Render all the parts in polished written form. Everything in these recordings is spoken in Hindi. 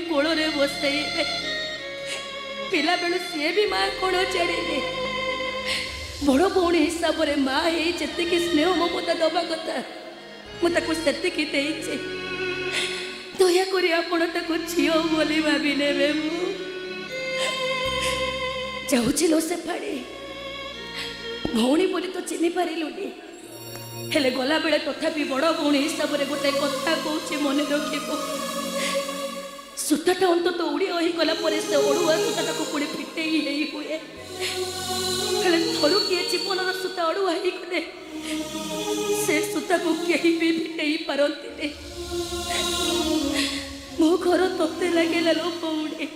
कोल बसैले पिला बेलू सी भी माँ कोल छाड़े बड़ भौणी हिसाब से माँ जी स्नेह ममता दबा कथा मुझे से दयाकोरी आपण झील बोली भावी ने जाऊँ लो से फाड़ी भौणी बोली तो चिन्ह पारिलुनी हेले गला बेले तथापि बड़ भौणी हिसाब से गोटे कथा कौच मन रख सूताटा अंत उड़ी रही गला से ओडुआ सूताटा को पुणी फिटे हुए थरु किए जीवन सूता अड़ुआ गले से सूता को कहीं भी फिटे पारती मो घर तोते लगे लो भौणी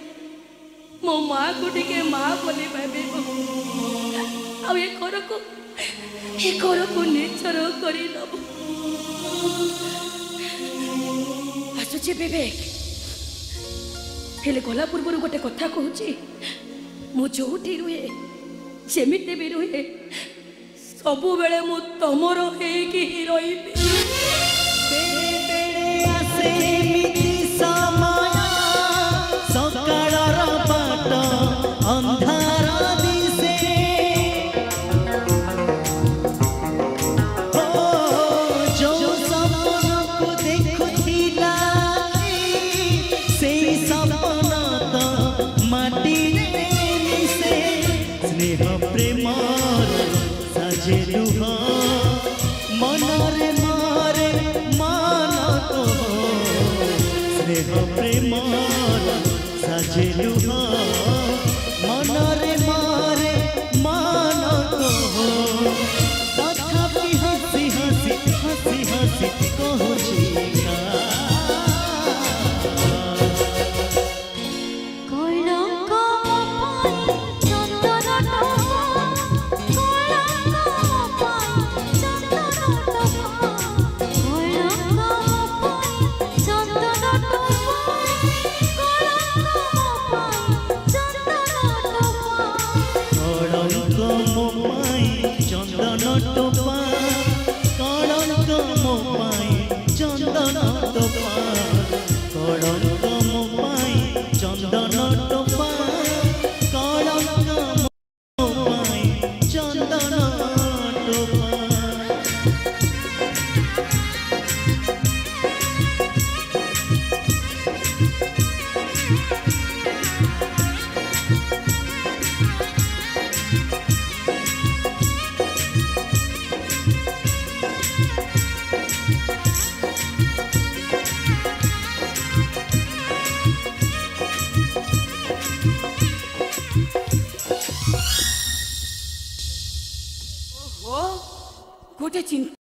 मो माँ को टे माँ बोली भाव घर को निचर कर आसुची विवेक हेले गला पूर्व गोटे कथा कहूँ मु जो रुहे जमीते भी रुहे सबु बेले मु तमर होइकी रही गोटे चिंता